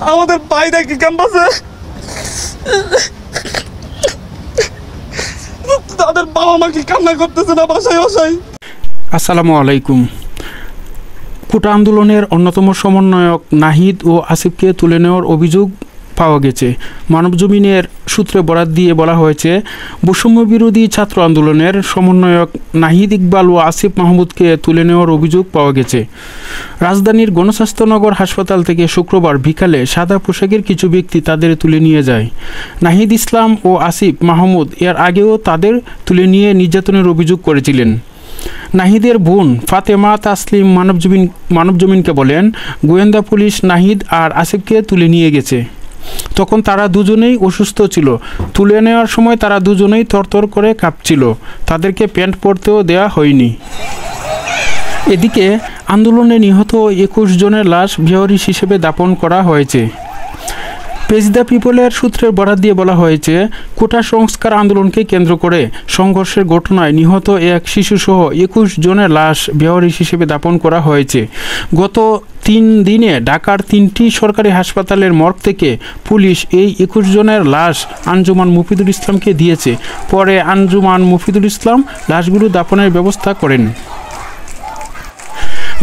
আমাদের ভাইরা কি ক্যাম্পাসে, তাদের বাবা মা কি কান্না করতেছে না বাসায় বাসায়। আসসালামু আলাইকুম। কোটা আন্দোলনের অন্যতম সমন্বয়ক নাহিদ ও আসিফকে তুলে নেওয়ার অভিযোগ পাওয়া গেছে। মানবজমিনের সূত্রে বরাত দিয়ে বলা হয়েছে, বৈষম্য বিরোধী ছাত্র আন্দোলনের সমন্বয়ক নাহিদ ইকবাল ও আসিফ মাহমুদকে তুলে নেওয়ার অভিযোগ পাওয়া গেছে। রাজধানীর গণস্বাস্থ্যনগর হাসপাতাল থেকে শুক্রবার বিকালে সাদা পোশাকের কিছু ব্যক্তি তাদের তুলে নিয়ে যায়। নাহিদ ইসলাম ও আসিফ মাহমুদ এর আগেও তাদের তুলে নিয়ে নির্যাতনের অভিযোগ করেছিলেন। নাহিদের বোন ফাতেমা তাসলিম মানবজমিনকে বলেন, গোয়েন্দা পুলিশ নাহিদ আর আসিফকে তুলে নিয়ে গেছে। তখন তারা দুজনেই অসুস্থ ছিল। তুলে নেওয়ার সময় তারা দুজনেই তরতর করে কাঁপছিল। তাদেরকে প্যান্ট পরতেও দেওয়া হয়নি। এদিকে আন্দোলনে নিহত 21 জনের লাশ বেওয়ারিশ হিসেবে দাফন করা হয়েছে। পেজ দ্য পিপলের সূত্রের বরাত দিয়ে বলা হয়েছে, কোটা সংস্কার আন্দোলনকে কেন্দ্র করে সংঘর্ষের ঘটনায় নিহত এক শিশুসহ 21 জনের লাশ বেওয়ারিশ হিসেবে দাফন করা হয়েছে। গত 3 দিনে ঢাকার 3টি সরকারি হাসপাতালের মর্গ থেকে পুলিশ এই 21 জনের লাশ আঞ্জুমান মফিদুল ইসলামকে দিয়েছে। পরে আঞ্জুমান মফিদুল ইসলাম লাশগুলো দাফনের ব্যবস্থা করেন।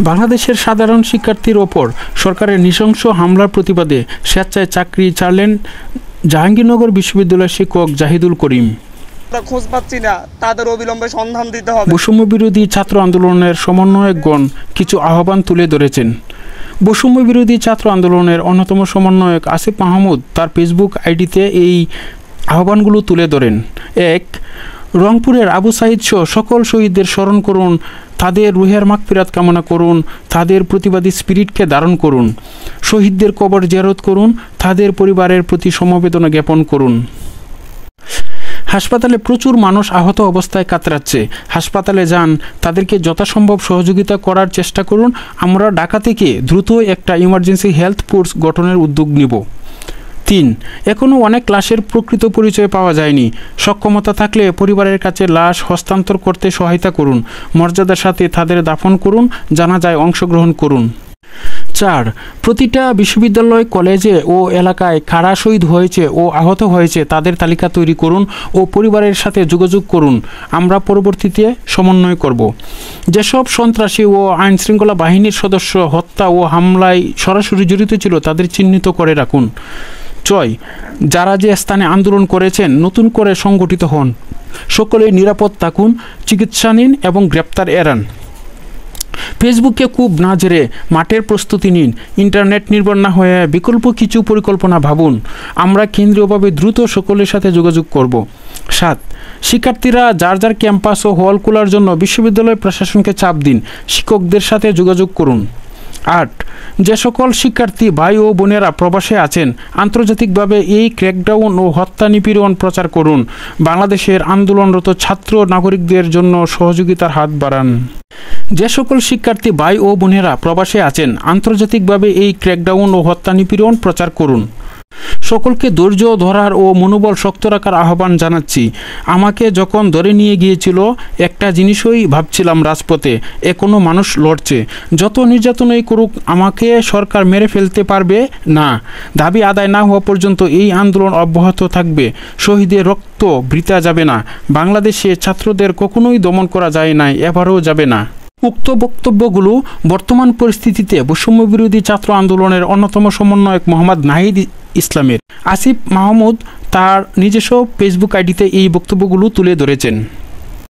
বাংলাদেশের সাধারণ শিক্ষার্থীর ওপর সরকারের নৃশংস হামলার প্রতিবাদে স্বেচ্ছায় চাকরি ছাড়লেন জাহাঙ্গীরনগর বিশ্ববিদ্যালয়ের শিক্ষক জাহিদুল করিম। খোঁজ পাচ্ছি না, তাদের অবিলম্বে সন্ধান দিতে হবে। বৈষম্য বিরোধী ছাত্র আন্দোলনের সমন্বয়কগণ কিছু আহ্বান তুলে ধরেছেন। বৈষম্য বিরোধী ছাত্র আন্দোলনের অন্যতম সমন্বয়ক আসিফ মাহমুদ তার ফেসবুক আইডিতে এই আহ্বানগুলো তুলে ধরেন। 1. রংপুরের আবু সাঈদ সহ সকল শহীদদের স্মরণ করুন, তাদের রুহের মাগফিরাত কামনা করুন, তাদের প্রতিবাদী স্পিরিটকে ধারণ করুন, শহীদদের কবর জিয়ারত করুন, তাদের পরিবারের প্রতি সমবেদনা জ্ঞাপন করুন। হাসপাতালে প্রচুর মানুষ আহত অবস্থায় কাতরাচ্ছে। হাসপাতালে যান, তাদেরকে যথাসম্ভব সহযোগিতা করার চেষ্টা করুন। আমরা ঢাকা থেকে দ্রুত একটা ইমার্জেন্সি হেলথ ফোর্স গঠনের উদ্যোগ নিব। 3. এখনও অনেক লাশের প্রকৃত পরিচয় পাওয়া যায়নি। সক্ষমতা থাকলে পরিবারের কাছে লাশ হস্তান্তর করতে সহায়তা করুন। মর্যাদার সাথে তাদের দাফন করুন, জানাজায় অংশগ্রহণ করুন। 4. প্রতিটা বিশ্ববিদ্যালয়, কলেজে ও এলাকায় কারা শহীদ হয়েছে ও আহত হয়েছে তাদের তালিকা তৈরি করুন ও পরিবারের সাথে যোগাযোগ করুন। আমরা পরবর্তীতে সমন্বয় করব। যেসব সন্ত্রাসী ও আইনশৃঙ্খলা বাহিনীর সদস্য হত্যা ও হামলায় সরাসরি জড়িত ছিল তাদের চিহ্নিত করে রাখুন। 6. যারা যে স্থানে আন্দোলন করেছেন নতুন করে সংগঠিত হন। সকলেই নিরাপদ থাকুন, চিকিৎসা নিন এবং গ্রেপ্তার এড়ান। ফেসবুকে খুব না জেরে মাঠের প্রস্তুতি নিন। ইন্টারনেট নির্ভর না হয়ে বিকল্প কিছু পরিকল্পনা ভাবুন। আমরা কেন্দ্রীয়ভাবে দ্রুত সকলের সাথে যোগাযোগ করব। 7. শিক্ষার্থীরা যার যার ক্যাম্পাস ও হল খোলার জন্য বিশ্ববিদ্যালয় প্রশাসনকে চাপ দিন। শিক্ষকদের সাথে যোগাযোগ করুন। 8. যে সকল শিক্ষার্থী ভাই ও বোনেরা প্রবাসে আছেন, আন্তর্জাতিকভাবে এই ক্র্যাকডাউন ও হত্যা নিপীড়ন প্রচার করুন। বাংলাদেশের আন্দোলনরত ছাত্র নাগরিকদের জন্য সহযোগিতার হাত বাড়ান। যে সকল শিক্ষার্থী ভাই ও বোনেরা প্রবাসে আছেন, আন্তর্জাতিকভাবে এই ক্র্যাকডাউন ও হত্যা নিপীড়ন প্রচার করুন। সকলকে ধৈর্য ধরার ও মনোবল শক্ত রাখার আহ্বান জানাচ্ছি। আমাকে যখন ধরে নিয়ে গিয়েছিল একটা জিনিসই ভাবছিলাম, রাজপথে এখনও মানুষ লড়ছে। যত নির্যাতনই করুক আমাকে সরকার মেরে ফেলতে পারবে না। দাবি আদায় না হওয়া পর্যন্ত এই আন্দোলন অব্যাহত থাকবে। শহীদের রক্ত বৃথা যাবে না। বাংলাদেশে ছাত্রদের কখনোই দমন করা যায় না, এবারও যাবে না। উক্ত বক্তব্যগুলো বর্তমান পরিস্থিতিতে বৈষম্য বিরোধী ছাত্র আন্দোলনের অন্যতম সমন্বয়ক মোহাম্মদ নাহিদ ইসলামের। আসিফ মাহমুদ তার নিজস্ব ফেসবুক আইডিতে এই বক্তব্যগুলো তুলে ধরেছেন।